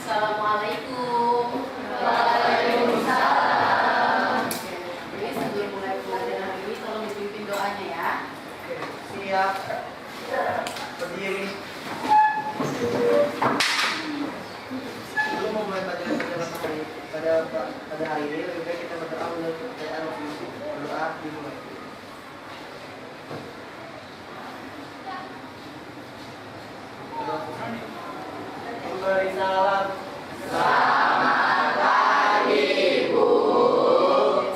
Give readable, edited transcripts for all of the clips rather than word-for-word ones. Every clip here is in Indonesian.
Assalamualaikum. Waalaikumsalam. Jadi sebelum mulai pelajaran hari ini, tolong dipimpin doanya ya. Siap. Berdiri. Sebelum memulai pelajaran pada hari ini, lebih baik kita berdoa untuk percayaan berdoa dimulai. Memberi salam. Selamat pagi, Bu.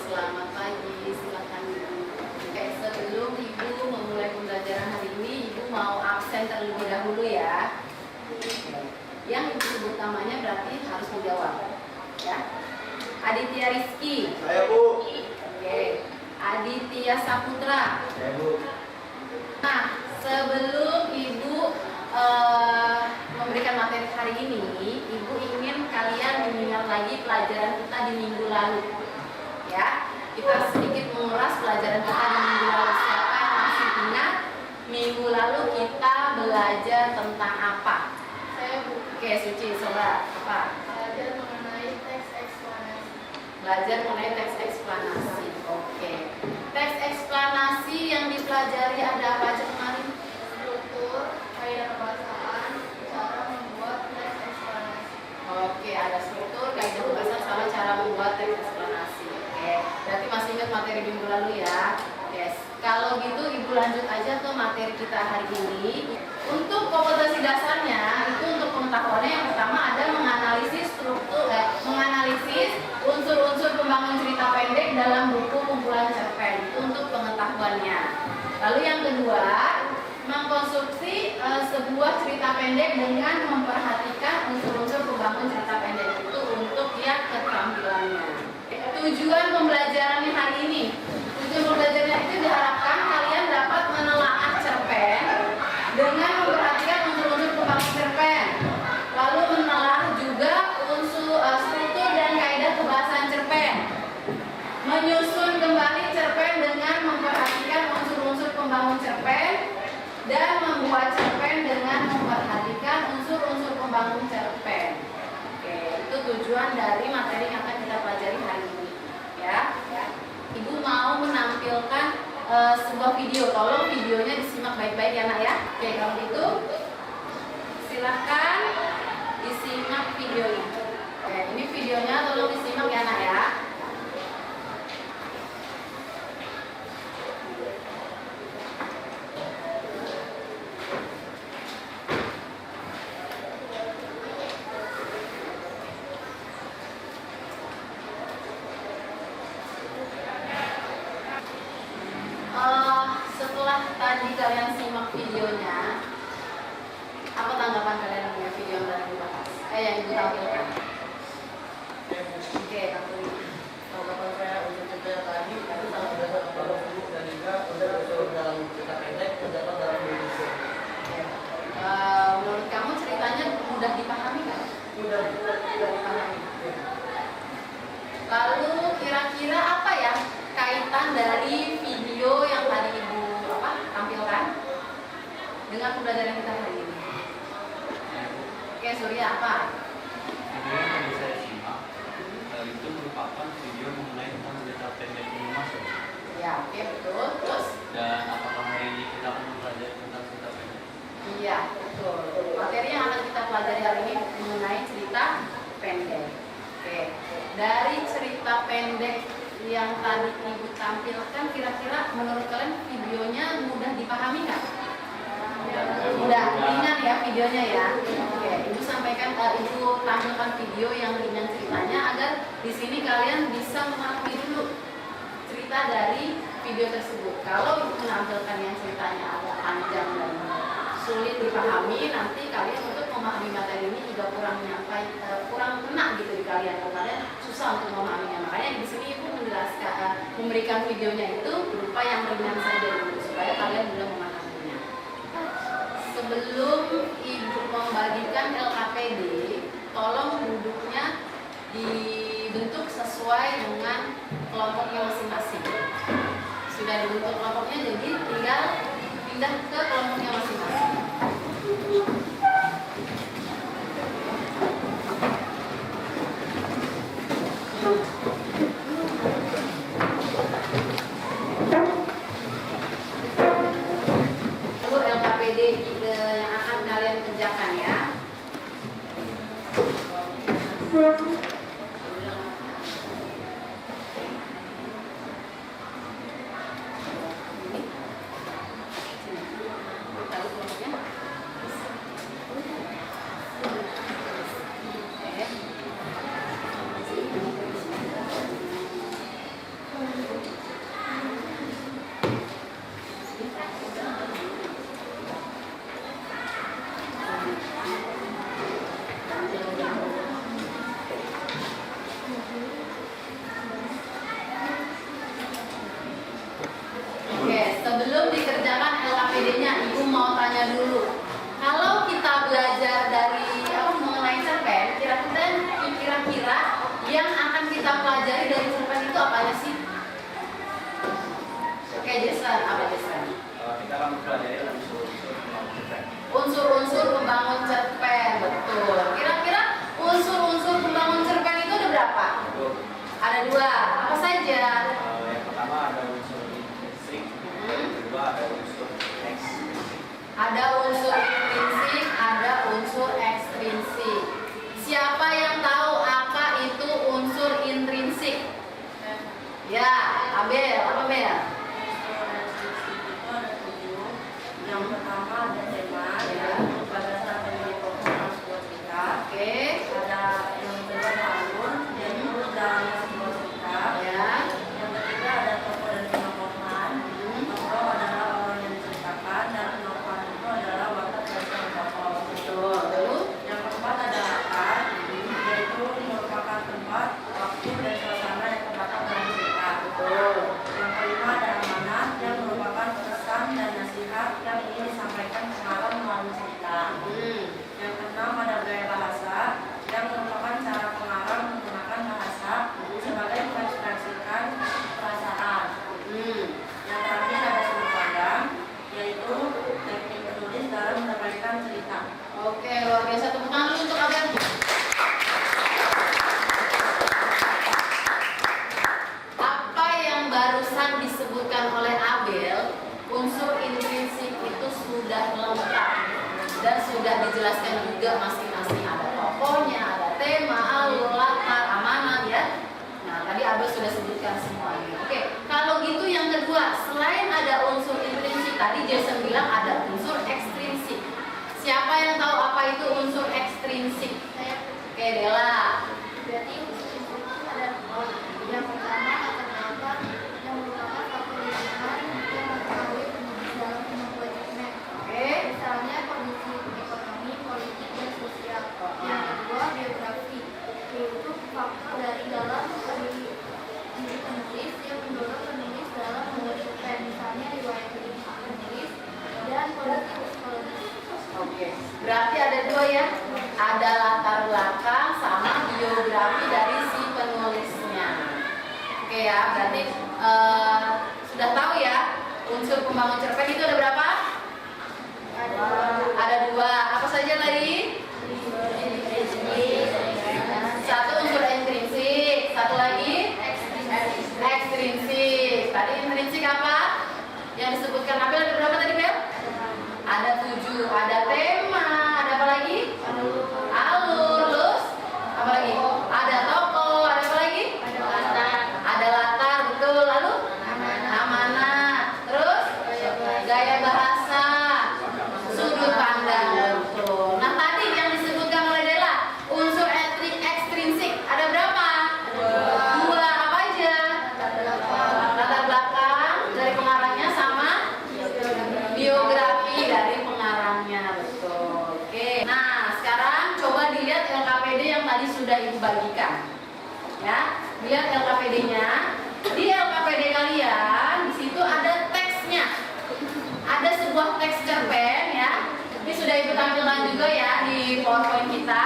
Selamat pagi, silakan Ibu. Oke, sebelum Ibu memulai pembelajaran hari ini, Ibu mau absen terlebih dahulu ya. Yang Ibu sebut namanya berarti harus menjawab. Ya. Aditya Rizky. Saya, Bu. Oke. Aditya Saputra. Saya, Bu. Nah, sebelum Ibu memberikan materi hari ini, Ibu ingin kalian mengingat lagi pelajaran kita di minggu lalu. Ya, kita sedikit mengulas pelajaran kita di minggu lalu. Siapa yang masih ingat minggu lalu kita belajar tentang apa? Saya Bu. Oke, Suci, coba apa? Belajar mengenai teks eksplanasi. Belajar mengenai teks eksplanasi. Oke. Teks eksplanasi yang dipelajari ada apa aja kemarin? Struktur, kaidah kebahasaan, cara membuat teks eksplanasi. Oke, ada struktur, kaidah bahasa sama cara membuat teks eksplanasi. Oke, berarti masih ingat materi minggu lalu ya? Yes. Kalau gitu Ibu lanjut aja ke materi kita hari ini. Untuk kompetensi dasarnya, itu untuk pengetahuannya yang pertama ada menganalisis menganalisis unsur-unsur pembangun cerita pendek dalam buku kumpulan cerpen. Itu untuk pengetahuannya. Lalu yang kedua, mengkonstruksi sebuah cerita pendek dengan memperhatikan unsur-unsur pembangun cerita pendek itu untuk yang keterampilannya. Tujuan pembelajarannya hari ini, tujuan pembelajarannya itu diharapkan kalian dapat menelaah cerpen dengan memperhatikan unsur-unsur pembangun cerpen, lalu menelaah juga unsur struktur dan kaidah kebahasaan cerpen, menyusun kembali cerpen dengan memperhatikan unsur-unsur pembangun cerpen, dan membuat cerpen dengan memperhatikan unsur-unsur pembangun cerpen. Oke, itu tujuan dari materi yang akan kita pelajari hari ini. Ya. Ibu mau menampilkan sebuah video. Tolong videonya disimak baik-baik ya Nak ya. Oke, kalau gitu silahkan disimak videonya. Oke, ini videonya tolong disimak ya Nak ya. Setelah tadi kalian simak videonya, apa tanggapan kalian dengan video yang tadi dibahas? Yang Ibu tampilkan? Oke, tampilin. Tanggapan saya untuk cerita yang tadi itu sangat berdasar kepada buku dan juga unsur dalam cerita pendek terdapat dalam buku. Menurut kamu ceritanya mudah dipahami kan? Mudah Dipahami. Lalu kira-kira apa ya kaitan dari video yang tadi Ibu tampilkan dengan pembelajaran kita hari ini? Oke, Surya apa? Video yang tadi saya simak itu merupakan video mengenai tentang cerita pendek ini masuk. Ya, oke, betul. Terus? Dan apakah hari ini kita akan mempelajari tentang cerita pendek? Iya, betul. Materi yang akan kita pelajari hari ini mengenai cerita pendek. Oke, dari cerita pendek yang tadi Ibu tampilkan, kira-kira menurut kalian videonya mudah dipahami nggak? Mudah, ringan ya videonya ya. Oke, Ibu sampaikan, Ibu tampilkan video yang ringan ceritanya agar di sini kalian bisa memahami dulu cerita dari video tersebut. Kalau Ibu menampilkan yang ceritanya agak panjang dan sulit dipahami, nanti kalian untuk memahami materi ini juga kurang kena gitu di kalian. Kalian susah untuk memahaminya. Makanya di sini Ibu menjelaskan, memberikan videonya itu berupa yang ringan saja dulu supaya kalian mudah memahaminya. Sebelum Ibu membagikan LKPD, tolong duduknya dibentuk sesuai dengan kelompoknya masing-masing. Sudah dibentuk kelompoknya, jadi tinggal pindah ke kelompoknya masing-masing. Tahu kelompoknya? Oke, sebelum dikerjakan LKPD-nya, Ibu mau tanya dulu. Kalau kita belajar dari mengenai cerpen, kira-kira yang akan kita pelajari dari cerpen itu apa aja sih? Oke, Jason, apa Jason? Kita akan mempelajari unsur-unsur pembangun cerpen. Unsur-unsur pembangun cerpen, betul. Kira-kira unsur-unsur pembangun cerpen itu ada berapa? Ada 2. Apa saja? Yang pertama ada unsur intrinsik, yang kedua ada unsur ekstrinsik. Ada unsur intrinsik, ada unsur ekstrinsik. Siapa yang tahu apa itu unsur intrinsik? Ya, Abel, apa Bel? Yang pertama ada tema, Ya. bagasan menjadi pokok sebuah cerita. Oke, Ada yang kedua ada alur, yaitu dalamnya sebuah cerita. ya. Yang ketiga ada tokoh dan penokohan. Tokoh adalah orang yang diceritakan dan penokohan itu adalah watak dari sang tokoh. Betul. Lalu, Yang keempat ada latar, yaitu merupakan tempat, waktu dan suasana yang terdapat dalam cerita. betul. Yang kelima ada amanat yang merupakan pesan dan nasihat yang ingin disampaikan pengarang melalui cerita. Yang keenam ada gaya bahasa yang merupakan cara pengarang menggunakan bahasa sebagai mengekspresikan perasaan. Yang terakhir ada sudut pandang, yaitu teknik penulis dalam menyampaikan cerita. Oke, luar biasa. Tepuk tangan dulu untuk Abel. Apa yang barusan disebutkan oleh Abel, unsur intrinsik itu sudah lengkap dan sudah dijelaskan juga masing-masing. Ada tokohnya, ada tema, alur, latar, amanat ya. Nah, tadi Abel sudah sebutkan semuanya. Oke, kalau gitu yang kedua, selain ada unsur intrinsik, tadi Jason bilang ada unsur ekstrinsik. Siapa yang tahu apa itu unsur ekstrinsik? Oke, Dela. Berarti unsur itu ada yang pertama latar belakang yang merupakan faktor lingkungan yang mempengaruhi penulis dalam membuat cerpen. Oke. Misalnya kondisi ekonomi, politik, dan sosial. Yang kedua biografi, yaitu faktor dari dalam diri penulis yang mendorong penulis dalam membuat cerpen. Misalnya riwayat hidup penulis dan kondisi psikologis. Oke, berarti ada 2 ya. Ada latar belakang sama biografi dari si penulisnya. Oke ya, berarti sudah tahu ya unsur pembangun cerpen itu ada berapa? Ada 2. Apa saja tadi? Satu unsur intrinsik, satu lagi ekstrinsik. Tadi intrinsik apa? Yang disebutkan Abel ada berapa tadi Bel? Ada 7. Ada tema, ada apa lagi? Alur, terus apa lagi? Ada tokoh, ada apa lagi? Ada latar, betul. Lalu amanat. Terus gaya bahasa, sudut pandang, betul. Nah tadi yang disebutkan oleh Dela, unsur ekstrinsik ada berapa? 2. Apa aja? Latar belakang dari pengarangnya sama biografi dari pengarangnya, betul. Oke. Nah, sekarang coba dilihat LKPD yang tadi sudah Ibu bagikan. Ya, lihat LKPD-nya. Di LKPD kalian di situ ada teksnya. Ada sebuah teks cerpen ya. Ini sudah Ibu tampilkan juga ya di PowerPoint kita.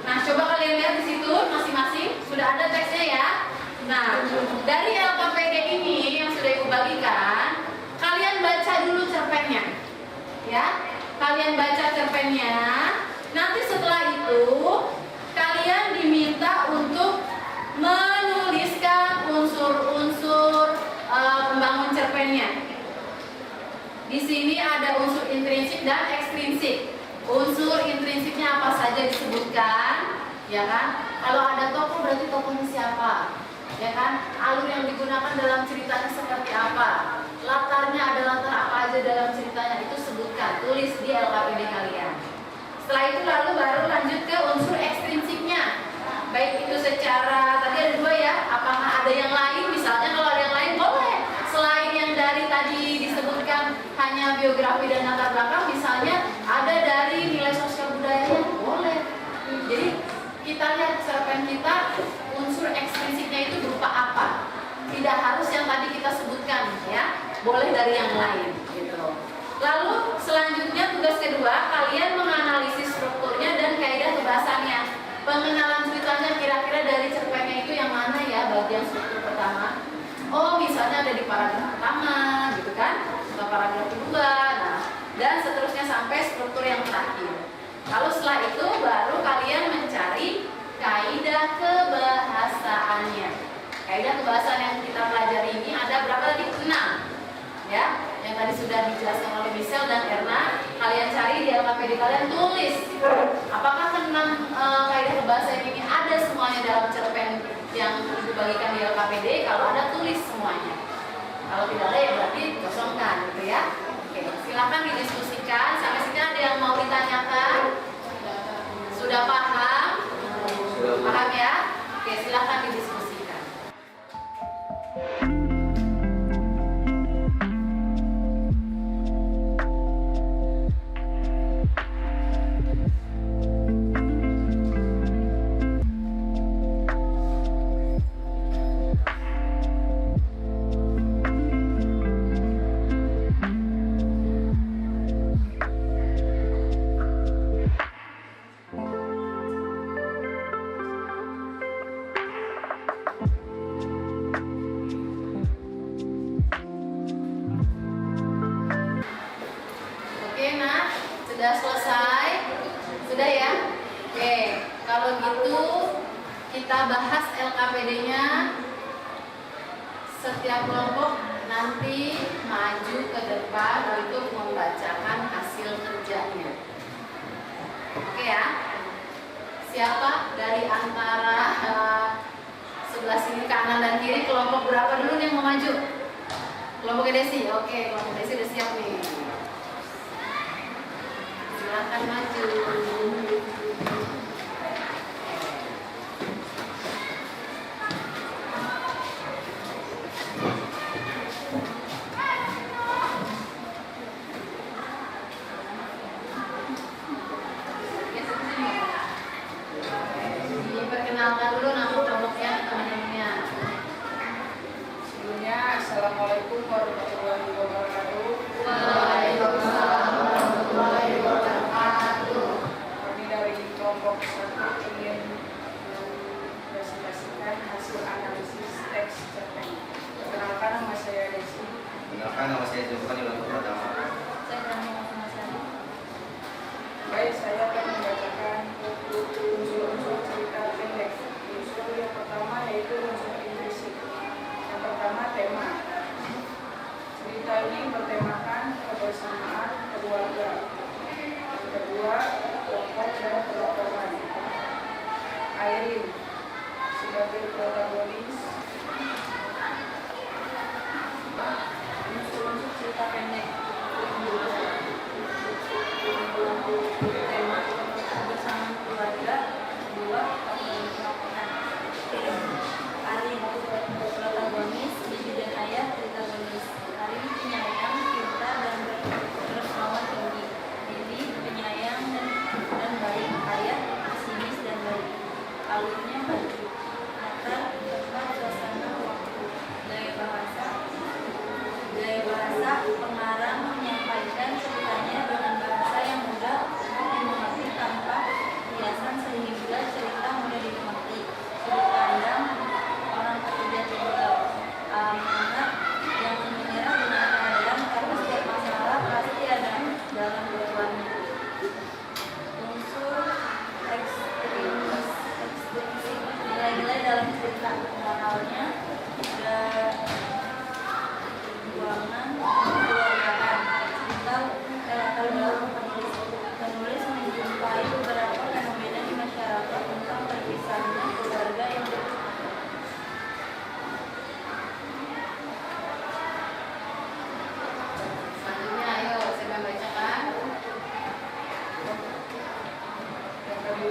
Nah, coba kalian lihat di situ masing-masing sudah ada teksnya ya. Nah, dari LKPD ini yang sudah Ibu bagikan, kalian baca dulu cerpennya. Ya, kalian baca cerpennya. Nanti setelah itu kalian diminta untuk menuliskan unsur-unsur pembangun cerpennya. Di sini ada unsur intrinsik dan ekstrinsik. Unsur intrinsiknya apa saja disebutkan, ya kan? Kalau ada tokoh berarti tokohnya siapa, ya kan? Alur yang digunakan dalam ceritanya seperti apa, latarnya ada latar apa aja dalam ceritanya, itu sebutkan, tulis di LKPD kalian. Setelah itu lalu baru lanjut ke unsur ekstrinsiknya, baik itu secara, tadi ada 2 ya, apakah ada yang lain, misalnya kalau ada yang lain boleh selain yang dari tadi disebutkan hanya biografi dan latar belakang, misalnya ada dari nilai sosial budaya, boleh. Jadi kita lihat cerpen kita unsur ekstrinsiknya itu berupa apa, tidak harus yang tadi kita sebutkan ya, boleh dari yang lain gitu. Lalu selanjutnya tugas kedua, kalian menganalisis strukturnya dan kaidah kebahasannya. Pengenalan ceritanya kira-kira dari cerpennya itu yang mana ya, bagian struktur pertama. Oh, misalnya ada di paragraf pertama gitu kan, atau paragraf kedua, nah, dan seterusnya sampai struktur yang terakhir. Lalu setelah itu baru kalian mencari kaidah kebahasaannya. Kaidah kebahasaan yang kita pelajari ini ada berapa tadi? 6 ya, yang tadi sudah dijelaskan oleh Michelle dan Erna. Kalian cari di LKPD kalian, tulis apakah ke-6 kaidah kebahasaan ini ada semuanya dalam cerpen yang Ibu bagikan di LKPD. Kalau ada, tulis semuanya. Kalau tidak ada ya berarti kosongkan gitu ya. Oke, silakan didiskusikan. Sampai sini ada yang mau ditanyakan? Sudah paham? Paham ya? Oke, silakan didiskusikan. Sudah selesai? Sudah ya? Oke, kalau gitu kita bahas LKPD-nya. Setiap kelompok nanti maju ke depan untuk membacakan hasil kerjanya. Oke ya? Siapa dari antara sebelah sini kanan dan kiri, kelompok berapa dulu yang mau maju? Kelompok Desi. Oke, kelompok Desi udah siap nih. Silakan maju. Diperkenalkan dulu nama kelompoknya, teman-temannya. Sebelumnya, Assalamualaikum warahmatullahi wabarakatuh. Waalaikumsalam warahmatullahi wabarakatuh. Kami dari kelompok 1 ingin mempresentasikan hasil analisis teks cerpen. Perkenalkan, nama saya Desi. Perkenalkan, nama saya Zulfan Yulanto Pratama. Saya berani sama saya. Baik, saya akan membacakan unsur-unsur cerita pendek. Unsur yang pertama yaitu unsur intrinsik. Yang pertama, tema. Cerita ini bertemakan kebersamaan keluarga. Yang kedua, tokoh dan perlakuan. Airin sebagai protagonis. Unsur-unsur cerita pendek. Tema.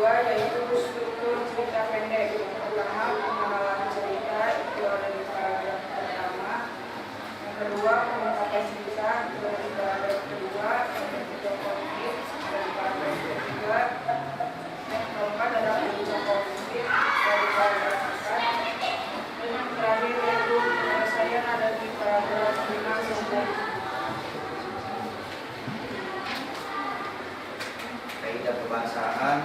kedua yaitu struktur cerita pendek. Yang pertama, pengenalan cerita itu ada di paragraf pertama. Yang kedua, pengungkapan cerita itu ada di paragraf kedua. Yang ketiga, konflik ada di paragraf ketiga. Yang keempat adalah puncak konflik dari paragraf 4. Dan yang terakhir yaitu penyelesaian ada di paragraf 5 sampai 7. Kaidah kebahasaan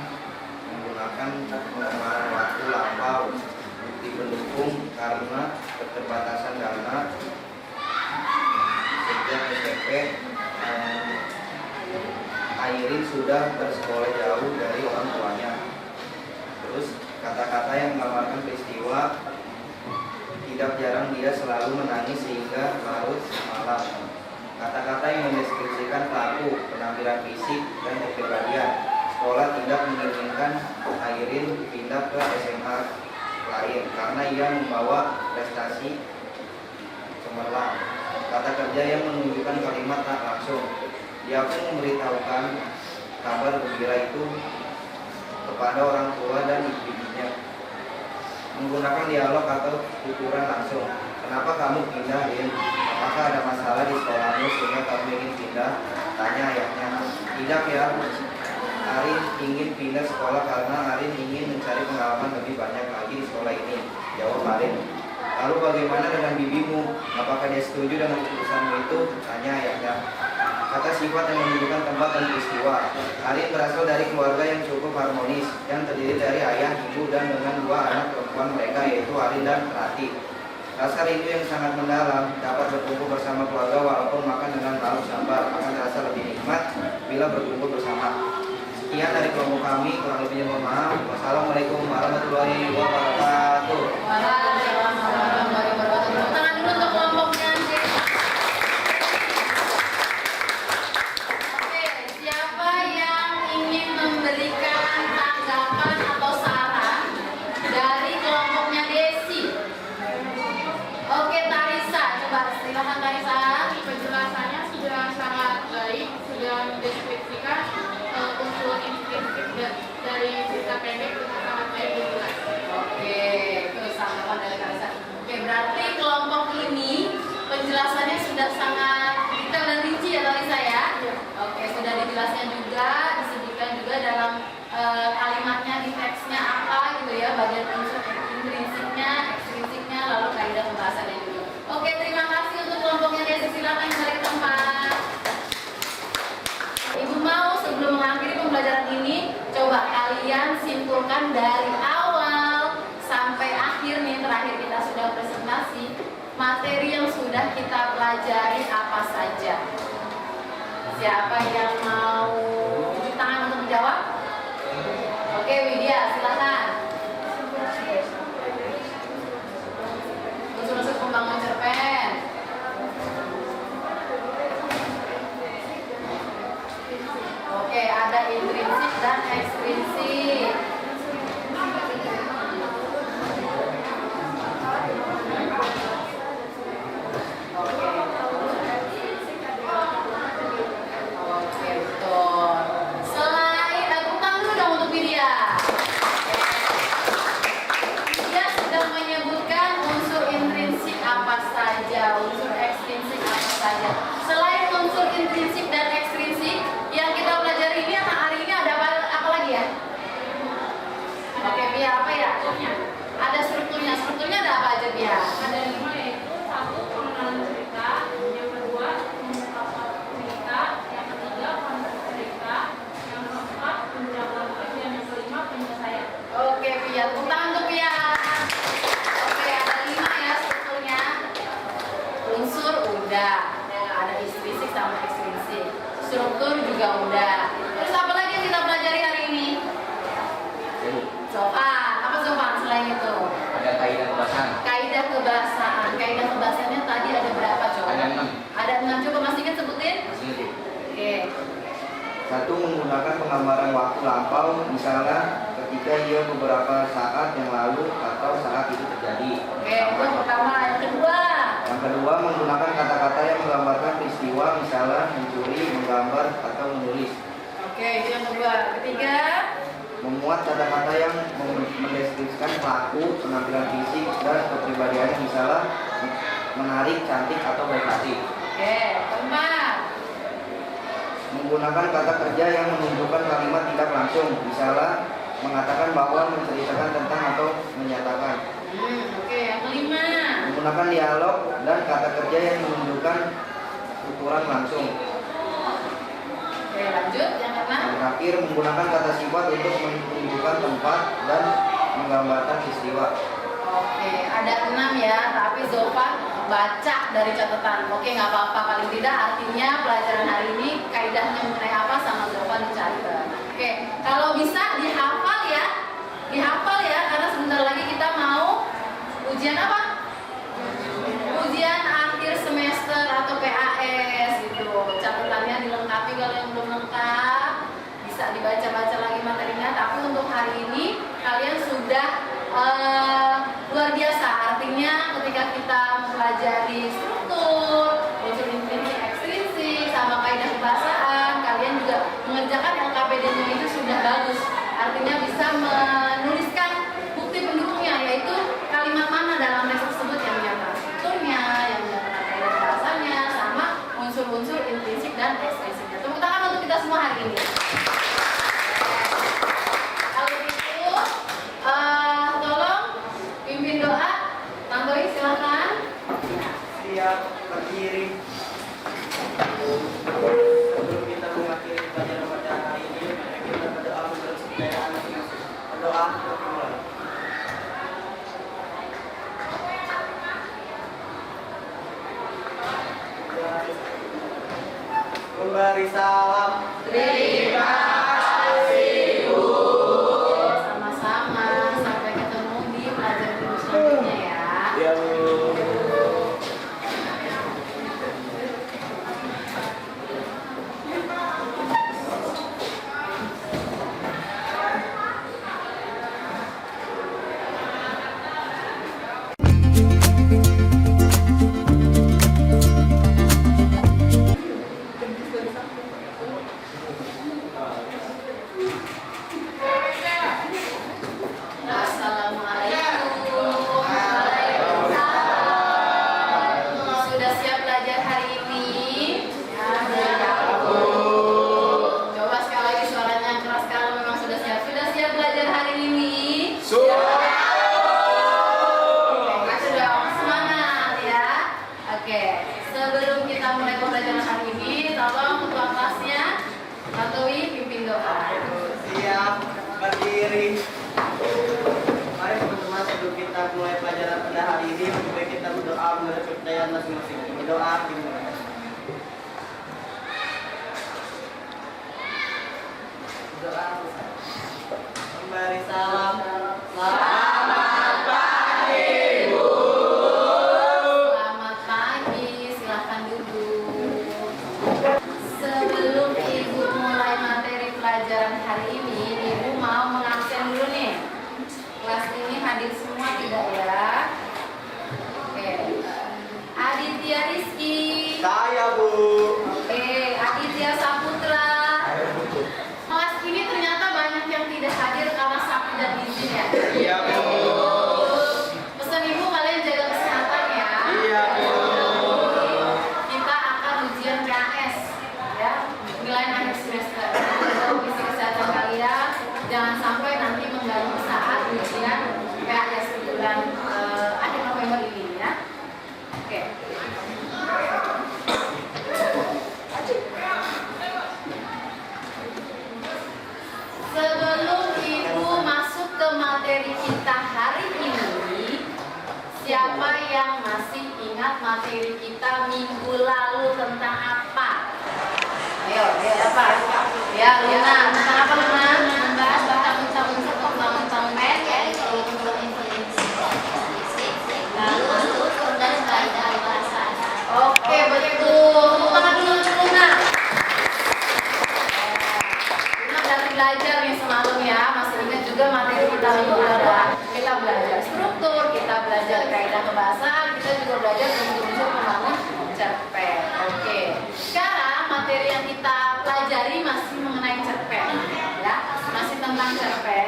menggunakan pengembangan waktu lampau bukti pendukung karena keterbatasan dana. Sejak SMP Airin sudah bersekolah jauh dari orang tuanya. Terus kata-kata yang menggambarkan peristiwa, tidak jarang dia selalu menangis sehingga larut malam. Kata-kata yang mendeskripsikan pelaku, penampilan fisik, dan kepribadian. Sekolah tidak menginginkan Airin pindah ke SMA lain karena ia membawa prestasi cemerlang. Kata kerja yang menunjukkan kalimat tak langsung. Dia pun memberitahukan kabar gembira itu kepada orang tua dan ibu-ibunya. Menggunakan dialog atau tuturan langsung. Kenapa kamu pindah, Rin? Apakah ada masalah di sekolahmu sehingga kamu ingin pindah? Tanya ayahnya. Tidak ya, Arin ingin pindah sekolah karena Arin ingin mencari pengalaman lebih banyak lagi di sekolah ini. Jawab Arin. Lalu bagaimana dengan bibimu? Apakah dia setuju dengan keputusanmu itu? Tanya ayahnya. Kata sifat yang menunjukkan tempat dan peristiwa. Arin berasal dari keluarga yang cukup harmonis, yang terdiri dari ayah, ibu, dan dengan 2 anak perempuan mereka, yaitu Arin dan Rati. Rasa rindu yang sangat mendalam dapat berkumpul bersama keluarga walaupun makan dengan lauk sambal akan terasa lebih nikmat bila berkumpul bersama. Sekian dari kelompok kami, kurang lebihnya mohon maaf. Wassalamualaikum warahmatullahi wabarakatuh. Waalaikumsalam warahmatullahi wabarakatuh. Tepuk tangan dulu untuk kelompoknya. Oke, siapa yang ingin memberikan tanggapan atau saran dari kelompoknya Desi? Oke, Tarisa, coba silakan Tarisa. Penjelasannya sudah sangat baik, sudah mendeskripsikan unsur instinktif dari cerita pendek dengan sangat baik dan jelas. Oke, terus tanggapan dari Tarisa. Oke, berarti kelompok ini penjelasannya sudah sangat detail dan rinci ya Tarisa ya? Oke, sudah dijelaskan juga, disebutkan juga dalam kalimatnya di teksnya apa gitu ya, bagian unsur intrinsiknya, ekstrinsiknya, lalu kaidah pembahasannya juga. Oke, terima kasih untuk kelompoknya Desi, silakan kembali ke tempat. Ibu mau sebelum mengakhiri pembelajaran ini, coba kalian simpulkan dari awal sampai akhir nih, terakhir kita sudah presentasi, materi yang sudah kita pelajari apa saja. Siapa yang mau cuci tangan untuk menjawab? Oke, Widya, silakan. Unsur-unsur pembangun cerpen. Oke, ada intrinsik dan ekstrinsik. Oke, betul. Selain aku tangguh dong untuk Widya. Dia sudah menyebutkan unsur intrinsik apa saja, unsur ekstrinsik apa saja. Selain unsur intrinsik dan ekstrinsik yang kita pelajari ini, hari ini ada apa lagi ya? Oke, biar apa ya? Ada strukturnya. Strukturnya ada apa aja Bia? Ada 5, yaitu 1 pengenalan cerita, yang kedua pengungkapan cerita, yang ketiga konsep cerita, yang keempat puncak konflik, dan yang kelima penyelesaian. Oke, Pia. Tepuk tangan untuk Pia. Oke, ada 5 ya strukturnya. Unsur udah, ada intrinsik sama ekstrinsik. Struktur juga udah. Terus apa lagi yang kita pelajari hari ini? Soal. Apa soal selain itu? Ada kaidah kebahasaan. Kaidah kebahasaan. Kaidah kebahasaannya tadi ada berapa coba? Ada 6. Ada 6, coba Mas Ingat sebutin. Oke. 1. Menggunakan penggambaran waktu lampau, misalnya ketika ia beberapa saat yang lalu atau saat itu terjadi. Oke, itu yang pertama. Yang kedua. Yang kedua, menggunakan kata-kata yang menggambarkan peristiwa, misalnya mencuri, menggambar, atau menulis. Oke, itu yang kedua. Ketiga. memuat kata-kata yang mendeskripsikan pelaku, penampilan fisik, dan kepribadiannya, misalnya menarik, cantik, atau baik hati. Oke, keempat. Menggunakan kata kerja yang menunjukkan kalimat tidak langsung, misalnya mengatakan bahwa, menceritakan tentang, atau menyatakan. Oke, yang kelima. Menggunakan dialog dan kata kerja yang menunjukkan ukuran langsung. Oke, lanjut yang keenam. Yang terakhir, menggunakan kata sifat untuk menunjukkan tempat dan menggambarkan peristiwa. Oke, ada 6 ya, tapi Zofan baca dari catatan. Oke, nggak apa-apa, paling tidak artinya pelajaran hari ini kaidahnya mengenai apa sama Zofan dicatat. Oke, kalau bisa dihafal ya, karena sebentar lagi kita mau ujian apa? Ujian akhir semester atau PAS gitu. Catatannya dilengkapi, kalau yang belum lengkap bisa dibaca-baca lagi materinya. Tapi untuk hari ini kalian sudah luar biasa. Artinya ketika kita mempelajari struktur, unsur intrinsik, ekstrinsik, sama kaidah kebahasaan, kalian juga mengerjakan LKPD-nya itu sudah bagus. Artinya bisa menuliskan bukti pendukungnya, yaitu kalimat mana dalam teks tersebut yang menyatakan strukturnya, yang menyatakan kaidah bahasanya, sama unsur-unsur intrinsik dan ekstrinsiknya. Tepuk tangan untuk kita semua hari ini. Kalau gitu, tolong pimpin doa. Tantowi silakan. Siap, berdiri. Sebelum kita mengakhiri pelajaran pada hari ini, kita berdoa menurut kepercayaan masing-masing. Berdoa untuk dimulai. Memberi salam. Terima kasih, Bu. Sama-sama. Sampai ketemu di pelajaran ibu selanjutnya ya. Ya, Bu. Assalamualaikum. Waalaikumsalam. Sudah siap belajar hari ini? Ya. Coba sekali lagi suaranya keras kalau memang sudah siap. Sudah siap belajar hari ini? Sudah. Oke, sudah semangat ya. Oke, sebelum kita mulai pembelajaran hari ini, tolong ketua kelasnya Tantowi pimpin doa. Siap, berdiri. Mari teman-teman, sebelum kita mulai pelajaran pada hari ini, lebih baik kita berdoa menurut kepercayaan masing-masing. Berdoa dimulai. Berdoa. Memberi salam. Selamat pagi, Bu. Selamat pagi, silahkan duduk. Sebelum Ibu mulai materi pelajaran hari ini, Ibu mau mengabsen dulu nih. Kelas ini hadir semua tidak ya? Oke. Aditya Rizky. Saya, Bu. Oke, Aditya Saputra. Kelas ini ternyata banyak yang tidak hadir karena sakit dan izin ya. Iya, Bu. Pesan Ibu kalian jaga kesehatan ya. Iya, Bu. Kita akan ujian PAS ya, nilai akhir semester. Kondisi kesehatan kalian jangan sampai nanti mengganggu saat ujian PAS di bulan akhir November ini ya. Oke. Sebelum Ibu masuk ke materi kita hari ini, siapa yang masih ingat materi kita minggu lalu tentang apa? Ayo, siapa? Ya, Luna. Tentang apa, Luna? Membahas tentang unsur-unsur komponen ya, unsur lalu struktur dan kaidah bahasa. Oke, betul. Tepuk tangan dulu untuk Luna. Luna udah belajar nih semalam ya. Masih ingat juga materi kita minggu lalu. Kita belajar struktur, kita belajar kaidah kebahasaan, kita juga belajar unsur-unsur pembangun cerpen. Oke. Sekarang materi yang kita pelajari masih mengenai cerpen ya, masih tentang cerpen.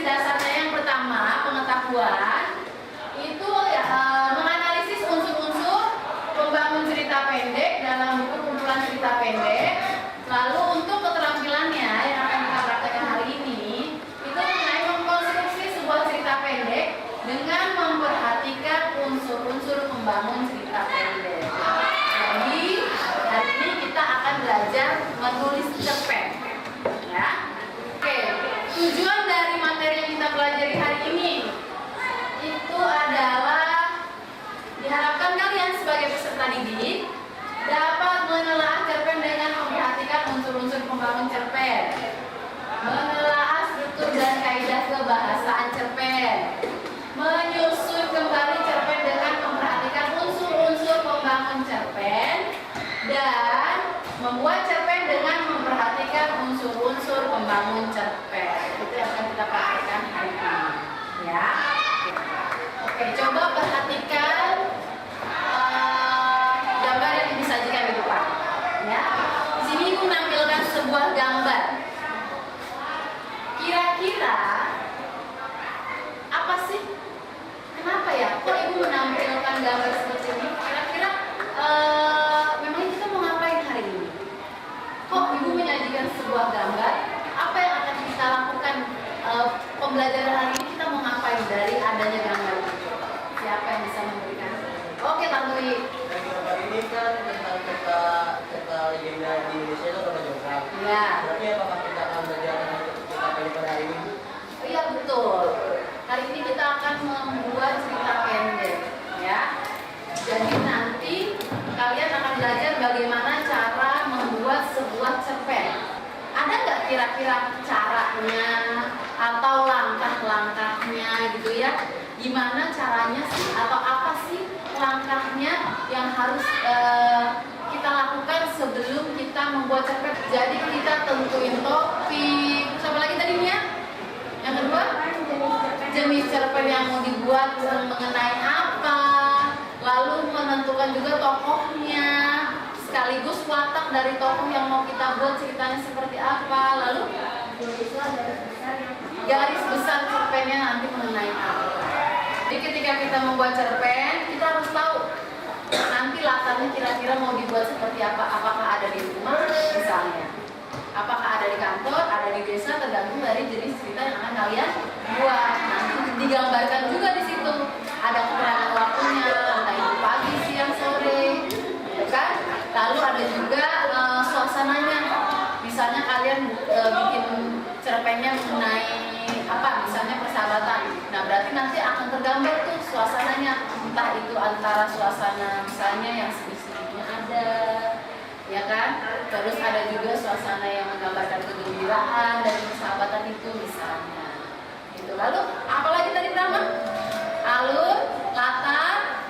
analisis dasarnya yang pertama, pengetahuan itu ya menganalisis unsur-unsur pembangun cerita pendek dalam buku kumpulan cerita pendek. Lalu untuk keterampilannya yang akan kita praktekkan hari ini itu mengenai mengkonstruksi sebuah cerita pendek dengan memperhatikan unsur-unsur pembangun cerita pendek. Jadi hari ini kita akan belajar menulis cerpen, ya. Oke, tujuan dari materi yang kita pelajari hari ini itu adalah diharapkan kalian sebagai peserta didik dapat menelaah cerpen dengan memperhatikan unsur-unsur pembangun cerpen, menelaah struktur dan kaidah kebahasaan cerpen, menyusun kembali cerpen dengan memperhatikan unsur-unsur pembangun cerpen, dan membuat cerpen dengan memperhatikan unsur-unsur pembangun cerpen. Itu yang akan kita praktekkan hari ini, ya. Oke, coba perhatikan gambar yang disajikan di depan, ya. Di sini Ibu menampilkan sebuah gambar. Kira-kira apa sih? Kenapa ya? Kok Ibu menampilkan gambar seperti ini? Kira-kira memang kita mau ngapain hari ini? Kok Ibu menyajikan sebuah gambar? Apa yang akan kita lakukan pembelajaran hari ini? Kita mau ngapain dari adanya gambar itu? Siapa yang bisa memberikan? Oke, Tante Wi. Gambar ini kan tentang cerita legenda di Indonesia itu Rama Jonggrang. Iya. Berarti apakah kita akan belajar tentang cerita pendek pada hari ini? Oh iya, betul. Hari ini kita akan membuat cerita pendek, ya. Jadi nanti kalian akan belajar bagaimana cara membuat sebuah cerpen. Ada nggak kira-kira caranya atau langkah-langkahnya gitu ya? Gimana caranya sih atau apa sih langkahnya yang harus kita lakukan sebelum kita membuat cerpen? Jadi kita tentuin topik. Siapa lagi tadi Mia? Yang kedua, jenis cerpen yang mau dibuat mengenai apa, lalu menentukan juga tokohnya, sekaligus watak dari tokoh yang mau kita buat ceritanya seperti apa, lalu garis besar cerpennya nanti mengenai apa. Jadi ketika kita membuat cerpen, kita harus tahu nanti latarnya kira-kira mau dibuat seperti apa. Apakah ada di rumah misalnya, apakah ada di kantor, ada di desa, tergantung dari jenis cerita yang akan kalian buat. Nanti digambarkan juga di situ. Ada keterangan waktunya, entah itu pagi, siang, sore, gitu kan? Lalu ada juga suasananya. Misalnya kalian bikin cerpennya mengenai apa? Misalnya persahabatan. Nah, berarti nanti akan tergambar tuh suasananya. Entah itu antara suasana misalnya yang sedih-sedihnya ada, ya kan? Terus ada juga suasana yang menggambarkan kegembiraan dan persahabatan itu misalnya. Gitu. Lalu apalagi tadi Brahma? Alur, latar,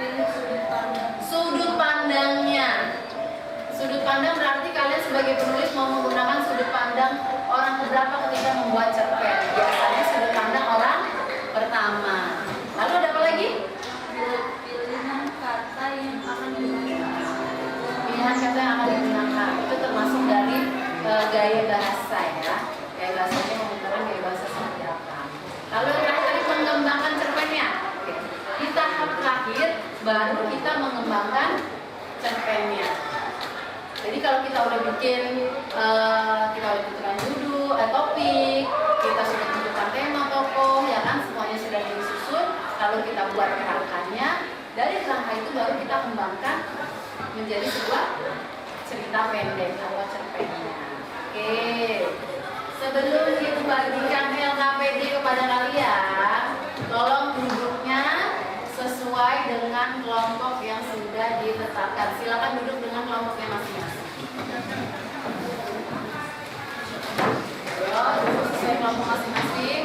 sudut pandangnya. Sudut pandang berarti kalian sebagai penulis mau menggunakan sudut pandang orang keberapa ketika membuat cerpen. Biasanya sudut pandang orang pertama. Lalu ada apa lagi? Pilihan kata yang akan digunakan. Pilihan kata yang akan digunakan itu termasuk dari gaya bahasa, ya. Gaya bahasanya menggunakan gaya bahasa seperti apa. Lalu yang terakhir mengembangkan cerpennya. Oke. Di tahap terakhir baru kita mengembangkan cerpennya. Jadi kalau kita udah bikin, kita udah tentukan judul, topik, kita sudah tentukan tema tokoh, ya kan, semuanya sudah disusun. Lalu kita buat kerangkanya. Dari kerangka itu baru kita kembangkan menjadi sebuah cerita pendek atau cerpennya. Oke. Sebelum Ibu bagikan LKPD kepada kalian, tolong duduknya sesuai dengan kelompok yang sudah ditetapkan. Silakan duduk dengan kelompoknya masing-masing. Duduk sesuai kelompok masing-masing.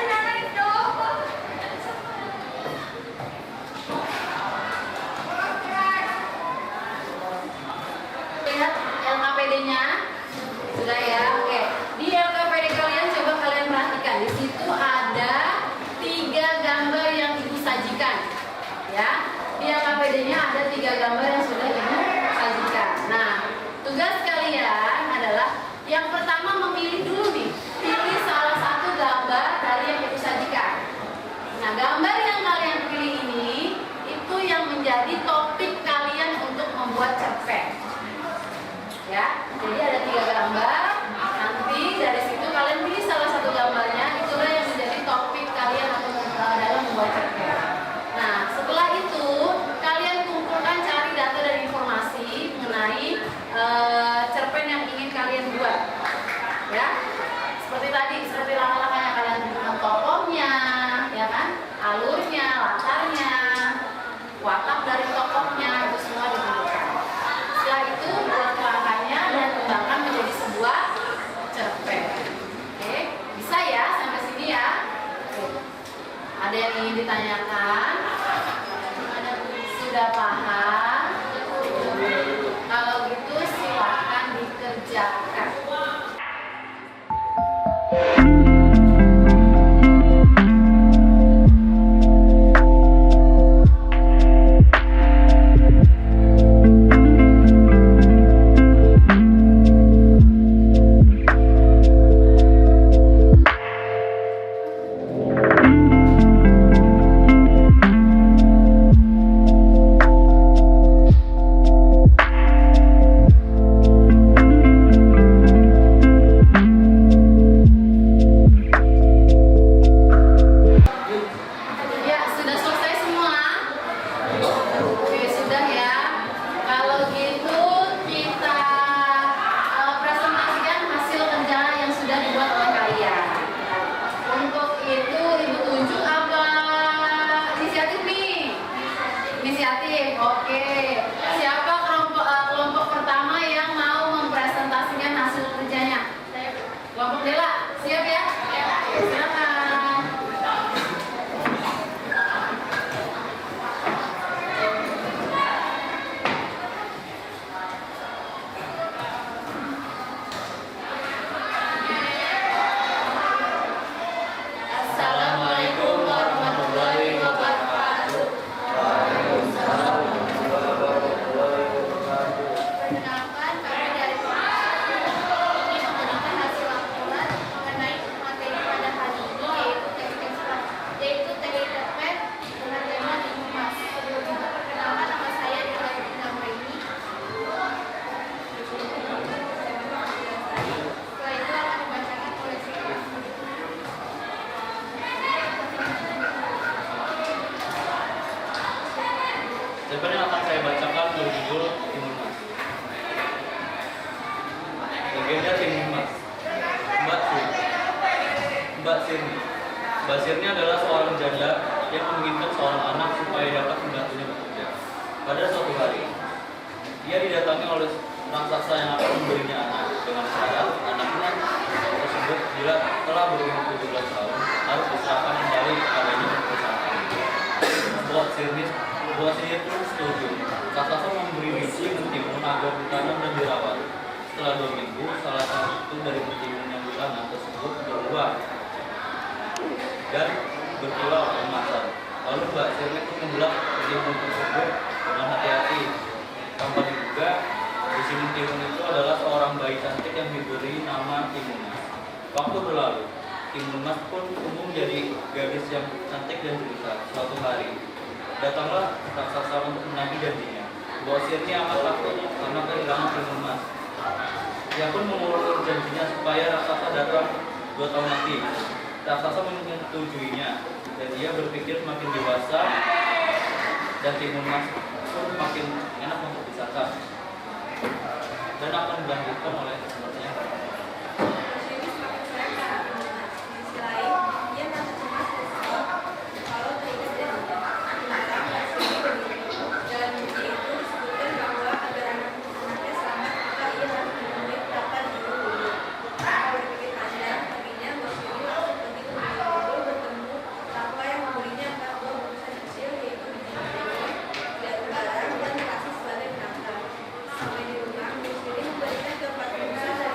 Jangan itu. Ya, di AKPD-nya ada 3 gambar yang sudah disajikan. Nah, tugas kalian adalah yang pertama memilih dulu nih, pilih salah satu gambar dari yang ibu sajikan. Nah, gambar yang kalian pilih ini itu yang menjadi topik kalian untuk membuat cerpen. Ya, jadi ada 3 gambar. Nanti dari situ kalian pilih salah satu gambarnya, itulah yang menjadi topik kalian atau dalam membuat cerpen. Nah, setelah itu kalian kumpulkan, cari data dan informasi mengenai cerpen yang ingin kalian buat. Ya, seperti tadi, seperti langkah-langkah yang kalian buat, tokohnya, ya kan, alurnya, latarnya, watak dari tokohnya, itu semua ditentukan. Setelah itu buat langkahnya dan kembangkan menjadi sebuah cerpen. Oke, bisa ya sampai sini ya. Oke. Ada yang ingin ditanyakan? Sudah paham? Kalau gitu silakan dikerjakan. Ya, sudah selesai semua? Oke, sudah ya. Kalau gitu kita presentasikan hasil kerja yang sudah dibuat oleh kalian. Untuk itu ibu tunjuk apa inisiatif nih? Inisiatif, oke. Siapa kelompok pertama yang mau mempresentasikan hasil kerjanya? Kelompok Dela, siap ya? Oke, silakan. Assalamualaikum warahmatullahi wabarakatuh. Perkenalkan, kami dari Komisi ini memberikan hasil laporan mengenai materi pada hari ini yaitu TITP dengan tema Timun Mas. Perkenalkan, nama saya Dela Raini. Setelah itu akan dibacakan oleh Siti. Cerpen yang akan saya bacakan berjudul Timun Mas. Legenda Timun Mas. Mbak Sirni. Mbak Sirni adalah seorang janda yang menginginkan seorang anak supaya dapat membantunya bekerja. Pada suatu hari, ia didatangi oleh raksasa yang akan memberinya anak dengan syarat anaknya tersebut bila telah berumur 17 tahun harus diserahkan kembali kepadanya untuk perusahaan. Buat Sirni pun setuju. Raksasa memberi biji mentimun agar ditanam dan dirawat. Setelah 2 minggu, salah satu dari mentimun yang ditanam tersebut berbuah dan berkilau emasar. Lalu Mbak Sirni pun membelah mentimun tersebut dengan hati-hati. Tanpa diduga, biji mentimun itu adalah seorang bayi cantik yang diberi nama Timun Mas. Waktu berlalu, Timun Mas pun tumbuh menjadi gadis yang cantik dan jelita. Suatu hari, datanglah raksasa untuk menagih janjinya. Mbak Sirni amat takut karena kehilangan Timun Mas. Ia pun mengulur janjinya supaya raksasa datang 2 tahun lagi. Raksasa menyetujuinya dan ia berpikir semakin dewasa dan Timun Mas pun makin enak untuk disantap dan akan dilanjutkan oleh sebenarnya. Sirni semakin sayang pada Timun Mas. Di sisi lain, ia merasa cemas dan sedih kalau teringat janjinya. Ternyata Mbak Sirni begitu. Dalam janji itu disebutkan bahwa agar anaknya selamat maka ia harus menemui berapa ribu gundul. Tanpa berpikir panjang, paginya Mbak Sirni langsung pergi ke gunung gundul bertemu Rakwa yang memberinya 4 buah bungkusan kecil yaitu biji mentimun, batu bara dan dikasih sebagai pengantar. Sampai di rumah, Mbak Sirni memberikan ke 4 bungkusan dan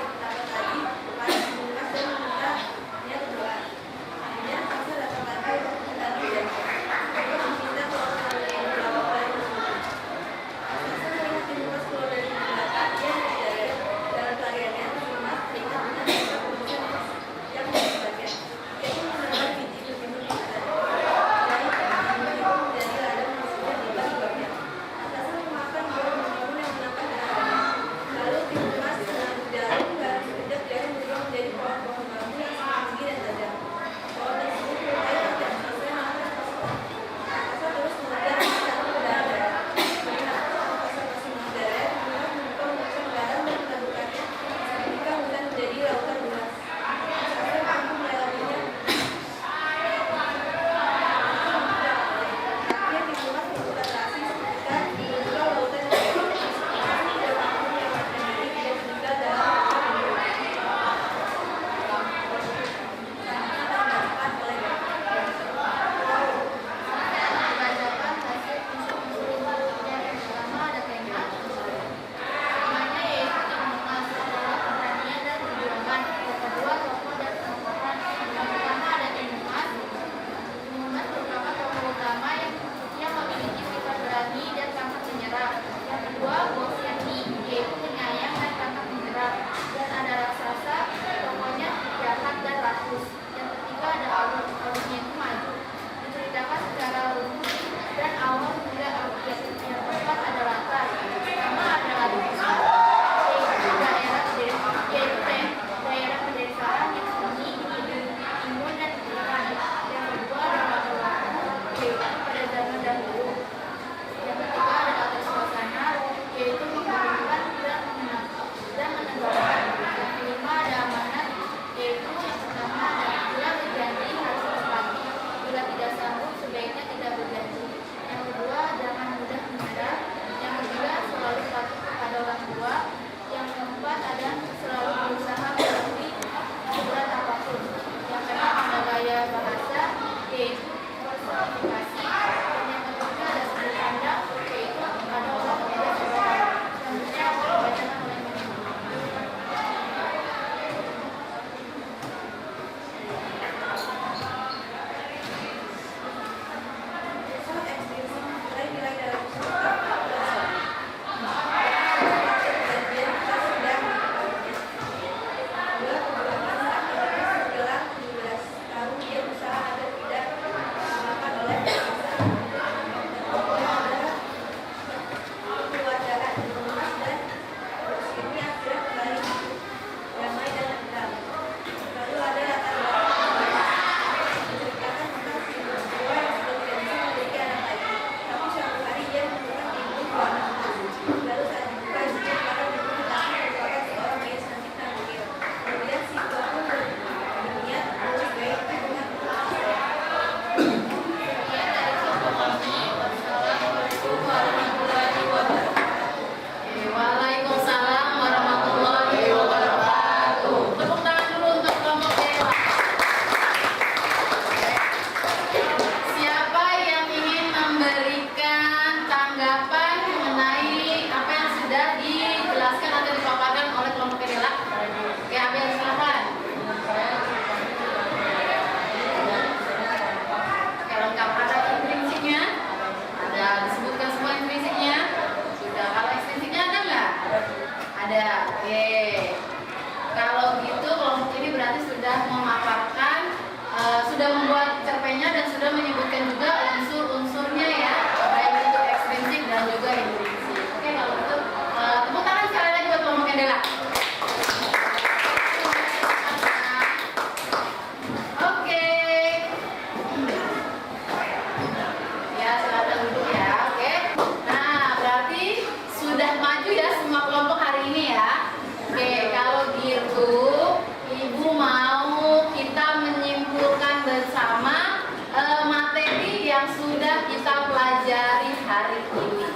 hari ini.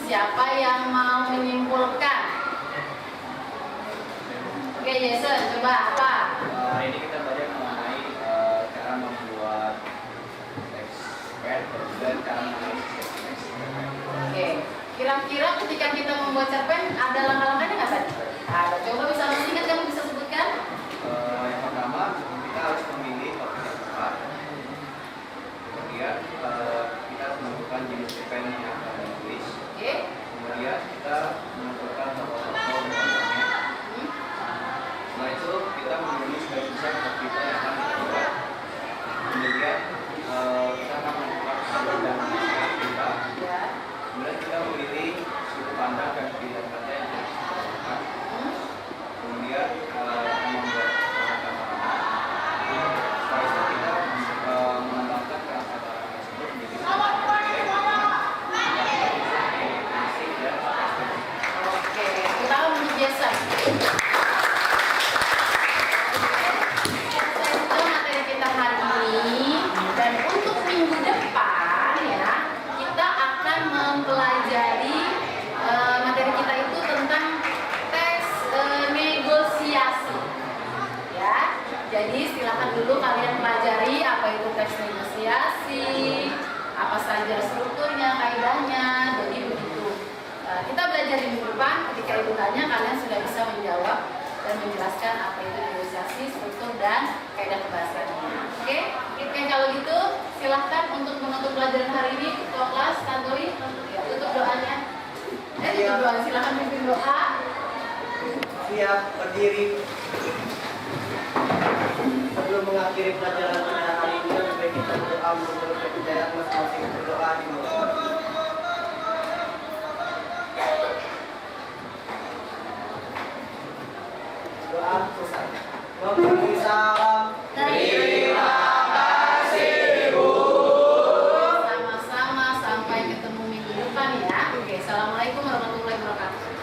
Siapa yang mau menyimpulkan? Oke, Jason, coba apa? Hari ini kita belajar mengenai cara membuat teks pad dan cara menganalisis teks. Oke, kira-kira ketika kita membuat cerpen ada langkah-langkahnya nggak tadi? Ada, coba bisa masih ingat, kamu bisa sebutkan? Yang pertama, kita harus memilih topik yang tepat. Kemudian kita harus menentukan jenis cerpen yang akan ditulis. Oke. Kemudian kita menentukan tokoh-tokoh dan orangnya. Setelah itu kita menulis garis besar topik kita yang akan kita buat. Kemudian kita akan menentukan sumber dan nasihat kita. Ya. Kemudian kita memilih sudut pandang dan pilihan kata yang harus kita lakukan. Kemudian akan membuat kata-kata. Setelah itu kita mengembangkan kata-kata tersebut menjadi sebuah karya fisik dan estetik. Oke, kita menurut Jason. Itu materi kita hari ini, dan untuk minggu depan ya kita akan mempelajari materi kita itu tentang teks negosiasi ya. Jadi silakan dulu kalian pelajari apa itu teks negosiasi, apa saja strukturnya, kaidahnya. Jadi begitu kita belajar di minggu depan, ketika ibu tanya kalian sudah bisa menjawab dan menjelaskan apa itu negosiasi, struktur dan kaidah kebahasaannya. Oke, kalau gitu silahkan untuk menutup pelajaran hari ini. Ketua kelas Tantowi, ya, tutup doanya. Tutup doa, silahkan pimpin doa. Siap berdiri. Sebelum mengakhiri pelajaran pada hari ini, lebih baik kita berdoa menurut kepercayaan masing-masing. Berdoa di mulut. Doa selesai. Memberi salam. Terima kasih, Bu. Sama-sama, sampai ketemu minggu depan ya. Oke, assalamualaikum warahmatullahi wabarakatuh.